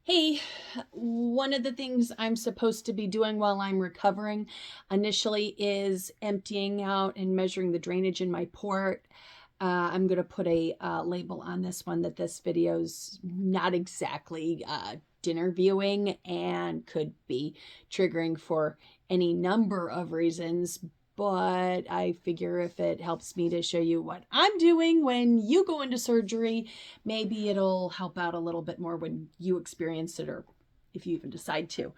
Hey, one of the things I'm supposed to be doing while I'm recovering initially is emptying out and measuring the drainage in my port. I'm going to put a label on this one that this video's not exactly dinner viewing and could be triggering for any number of reasons. But I figure if it helps me to show you what I'm doing when you go into surgery, maybe it'll help out a little bit more when you experience it or if you even decide to.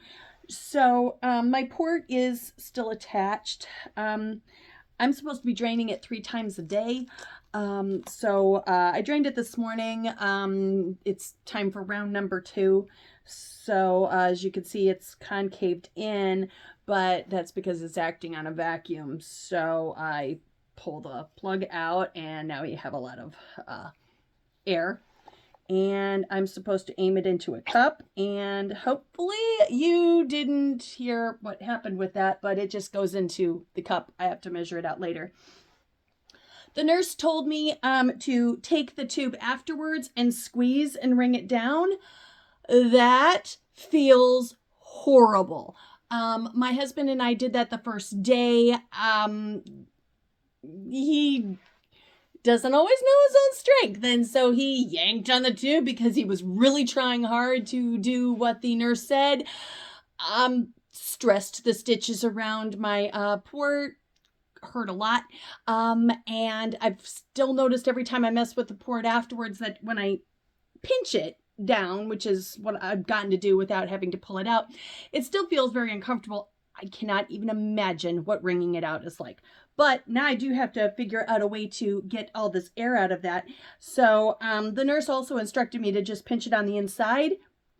So my port is still attached. I'm supposed to be draining it 3 times a day. I drained it this morning. It's time for round number 2. So as you can see, it's concaved in, but that's because it's acting on a vacuum. So I pull the plug out and now you have a lot of air. And I'm supposed to aim it into a cup, and hopefully you didn't hear what happened with that, but it just goes into the cup. I have to measure it out later. The nurse told me to take the tube afterwards and squeeze and wring it down. That feels horrible. My husband and I did that the first day. He doesn't always know his own strength, and so he yanked on the tube because he was really trying hard to do what the nurse said. Stressed the stitches around my port, hurt a lot, and I've still noticed every time I mess with the port afterwards that when I pinch it down, which is what I've gotten to do without having to pull it out, it still feels very uncomfortable. I cannot even imagine what wringing it out is like. But now I do have to figure out a way to get all this air out of that. So the nurse also instructed me to just pinch it on the inside,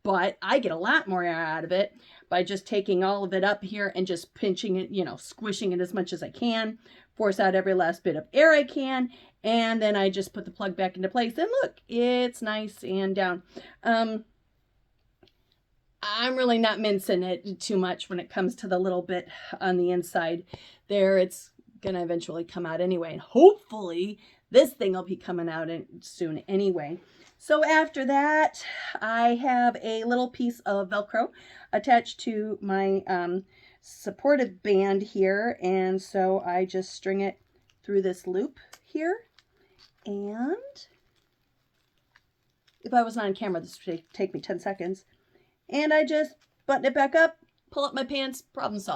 but I get a lot more air out of it by just taking all of it up here and just pinching it, squishing it as much as I can, force out every last bit of air I can, and then I just put the plug back into place, and look, it's nice and down. I'm really not mincing it too much when it comes to the little bit on the inside there. It's going to eventually come out anyway. And hopefully this thing will be coming out soon anyway. So after that, I have a little piece of Velcro attached to my supportive band here. And so I just string it through this loop here. And if I was on camera, this would take me 10 seconds. And I just button it back up, pull up my pants, problem solved.